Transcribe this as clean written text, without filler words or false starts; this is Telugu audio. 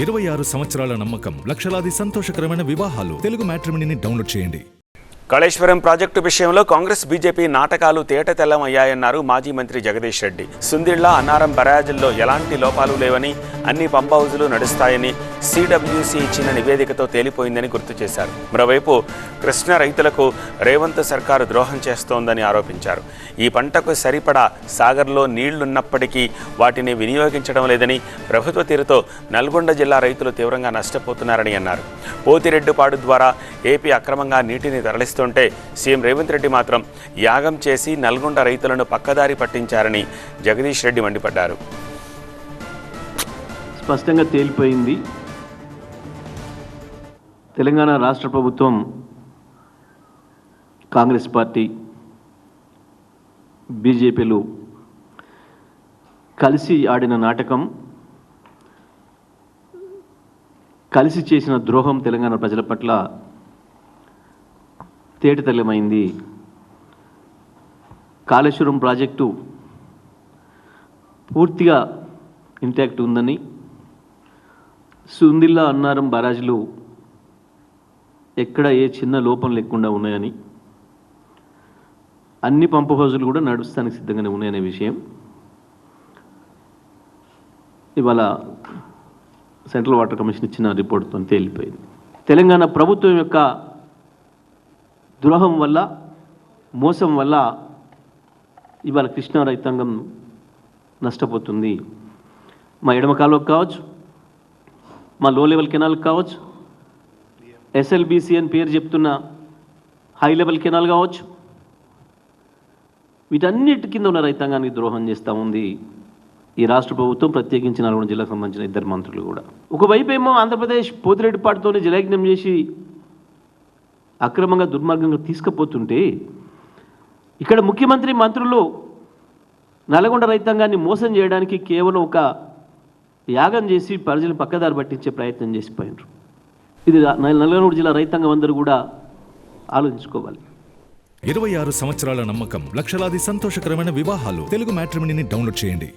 26 సంవత్సరాల నమ్మకం, లక్షలాది సంతోషకరమైన వివాహాలు. తెలుగు మ్యాట్రిమోనీని డౌన్లోడ్ చేయండి. కాళేశ్వరం ప్రాజెక్టు విషయంలో కాంగ్రెస్ బీజేపీ నాటకాలు తేటతెల్లమయ్యాయన్నారు మాజీ మంత్రి జగదీష్ రెడ్డి. సుందిళ్ల, అన్నారం బరాజుల్లో ఎలాంటి లోపాలు లేవని, అన్ని పంప్ హౌజులు నడుస్తాయని సిడబ్ల్యూసీ ఇచ్చిన నివేదికతో తేలిపోయిందని గుర్తు చేశారు. మరోవైపు కృష్ణా రైతులకు రేవంత్ సర్కారు ద్రోహం చేస్తోందని ఆరోపించారు. ఈ పంటకు సరిపడా సాగర్లో నీళ్లున్నప్పటికీ వాటిని వినియోగించడం లేదని, ప్రభుత్వ తీరుతో నల్గొండ జిల్లా రైతులు తీవ్రంగా నష్టపోతున్నారని అన్నారు. పోతిరెడ్డిపాడు ద్వారా ఏపీ అక్రమంగా నీటిని తరలిస్తుంటే సీఎం రేవంత్ రెడ్డి మాత్రం యాగం చేసి నల్గొండ రైతులను పక్కదారి పట్టించారని జగదీష్ రెడ్డి మండిపడ్డారు. స్పష్టంగా తేలిపోయింది. తెలంగాణ రాష్ట్ర ప్రభుత్వం, కాంగ్రెస్ పార్టీ, బీజేపీలు కలిసి ఆడిన నాటకం, కలిసి చేసిన ద్రోహం తెలంగాణ ప్రజల పట్ల తేటతెల్లమైంది. కాళేశ్వరం ప్రాజెక్టు పూర్తిగా ఇంటాక్ట్ ఉందని, సుందిల్లా, అన్నారం బరాజులు ఎక్కడ ఏ చిన్న లోపం లేకుండా ఉన్నాయని, అన్ని పంపు హౌజులు కూడా నడుస్తానికి సిద్ధంగానే ఉన్నాయనే విషయం ఇవాళ సెంట్రల్ వాటర్ కమిషన్ ఇచ్చిన రిపోర్ట్తో తేలిపోయింది. తెలంగాణ ప్రభుత్వం యొక్క ద్రోహం వల్ల, మోసం వల్ల ఇవాళ కృష్ణా రైతాంగం నష్టపోతుంది. మా ఎడమ కాలువకు కావచ్చు, మా లో లెవెల్ కెనాల్కి కావచ్చు, ఎస్ఎల్బీసీ అని పేరు చెప్తున్న హై లెవెల్ కెనాల్ కావచ్చు, వీటన్నిటి కింద ఉన్న రైతాంగానికి ద్రోహం చేస్తూ ఉంది ఈ రాష్ట్ర ప్రభుత్వం, ప్రత్యేకించి నల్గొండ జిల్లాకు సంబంధించిన ఇద్దరు మంత్రులు కూడా. ఒకవైపు ఏమో ఆంధ్రప్రదేశ్ పోతిరెడ్డిపాటుతోనే జలయజ్ఞం చేసి అక్రమంగా, దుర్మార్గంగా తీసుకుపోతుంటే, ఇక్కడ ముఖ్యమంత్రి, మంత్రులు నల్గొండ రైతాంగాన్ని మోసం చేయడానికి కేవలం ఒక యాగం చేసి ప్రజలు పక్కదారి పట్టించే ప్రయత్నం చేసిపోయినారు. ఇది నల్గొండ జిల్లా రైతాంగం అందరూ కూడా ఆలోచించుకోవాలి. 26 సంవత్సరాల నమ్మకం, లక్షలాది సంతోషకరమైన వివాహాలు. తెలుగు మ్యాట్రిమోనీని డౌన్లోడ్ చేయండి.